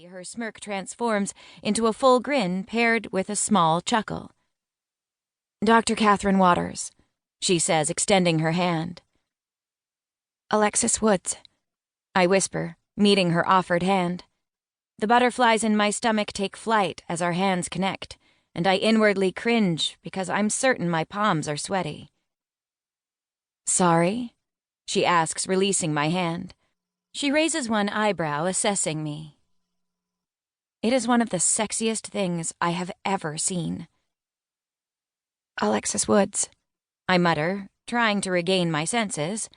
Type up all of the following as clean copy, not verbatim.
Suddenly, her smirk transforms into a full grin paired with a small chuckle. "Dr. Catherine Waters," she says, extending her hand. "Alexis Woods," I whisper, meeting her offered hand. The butterflies in my stomach take flight as our hands connect, and I inwardly cringe because I'm certain my palms are sweaty. "Sorry?" she asks, releasing my hand. She raises one eyebrow, assessing me. It is one of the sexiest things I have ever seen. "Alexis Woods," I mutter, trying to regain my senses.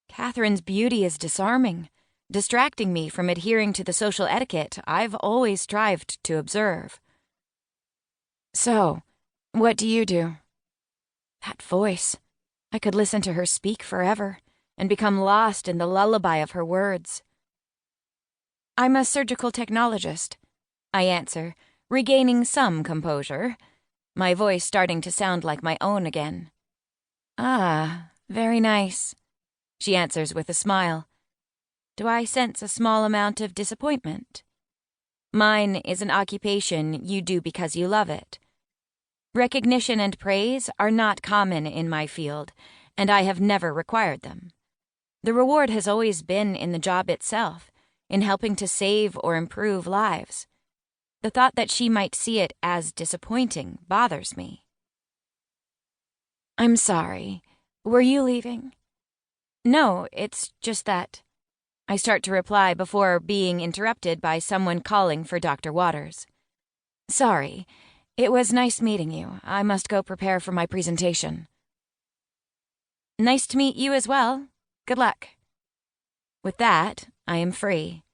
Catherine's beauty is disarming, distracting me from adhering to the social etiquette I've always strived to observe. "So, what do you do?" That voice. I could listen to her speak forever and become lost in the lullaby of her words. "I'm a surgical technologist," I answer, regaining some composure, my voice starting to sound like my own again. "Ah, very nice," she answers with a smile. Do I sense a small amount of disappointment? Mine is an occupation you do because you love it. Recognition and praise are not common in my field, and I have never required them. The reward has always been in the job itself, in helping to save or improve lives. The thought that she might see it as disappointing bothers me. "I'm sorry. Were you leaving?" "No, it's just that..." I start to reply before being interrupted by someone calling for Dr. Waters. "Sorry. It was nice meeting you. I must go prepare for my presentation." "Nice to meet you as well. Good luck." With that, I am free.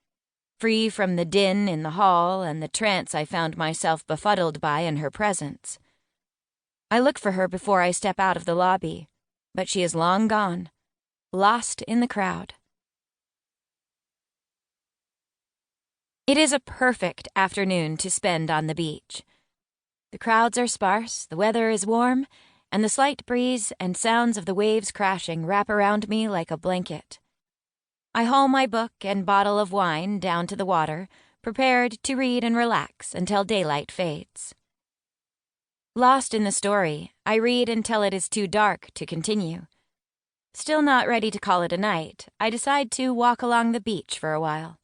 Free from the din in the hall and the trance I found myself befuddled by in her presence. I look for her before I step out of the lobby, but she is long gone, lost in the crowd. It is a perfect afternoon to spend on the beach. The crowds are sparse, the weather is warm, and the slight breeze and sounds of the waves crashing wrap around me like a blanket. I haul my book and bottle of wine down to the water, prepared to read and relax until daylight fades. Lost in the story, I read until it is too dark to continue. Still not ready to call it a night, I decide to walk along the beach for a while.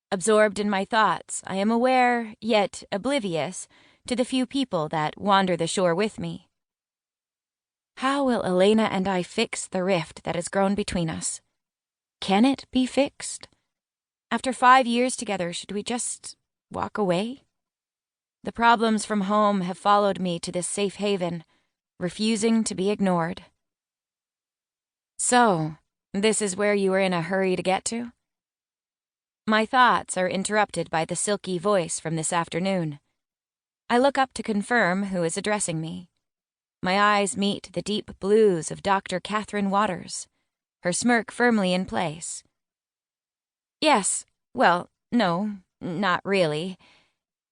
Absorbed in my thoughts, I am aware, yet oblivious, to the few people that wander the shore with me. How will Elena and I fix the rift that has grown between us? Can it be fixed? After 5 years together, should we just walk away? The problems from home have followed me to this safe haven, refusing to be ignored. "So, this is where you were in a hurry to get to?" My thoughts are interrupted by the silky voice from this afternoon. I look up to confirm who is addressing me. My eyes meet the deep blues of Dr. Catherine Waters, her smirk firmly in place. "Yes, well, no, not really.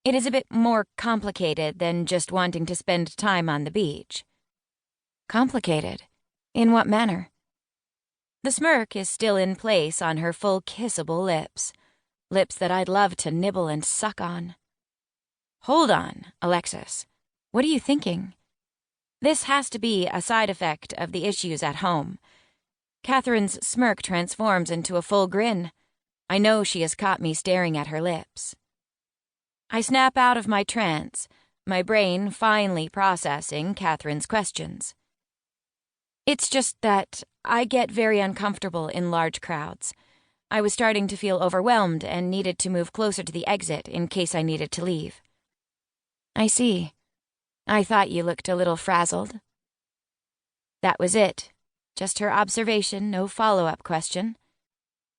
It is a bit more complicated than just wanting to spend time on the beach." "Complicated? In what manner?" The smirk is still in place on her full kissable lips. Lips that I'd love to nibble and suck on. "Hold on, Alexis. What are you thinking?" This has to be a side effect of the issues at home. Catherine's smirk transforms into a full grin. I know she has caught me staring at her lips. I snap out of my trance, my brain finally processing Catherine's questions. "It's just that I get very uncomfortable in large crowds. I was starting to feel overwhelmed and needed to move closer to the exit in case I needed to leave." "I see. I thought you looked a little frazzled." That was it. Just her observation, no follow-up question.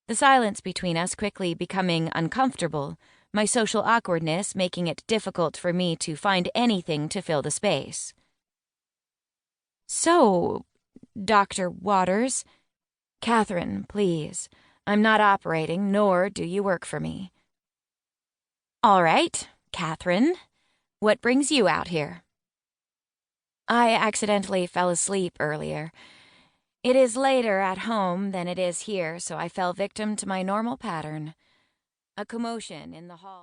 The silence between us quickly becoming uncomfortable, my social awkwardness making it difficult for me to find anything to fill the space. "So, Dr. Waters..." "Catherine, please. I'm not operating, nor do you work for me." "All right, Catherine. What brings you out here?" "I accidentally fell asleep earlier. It is later at home than it is here, so I fell victim to my normal pattern. A commotion in the hall."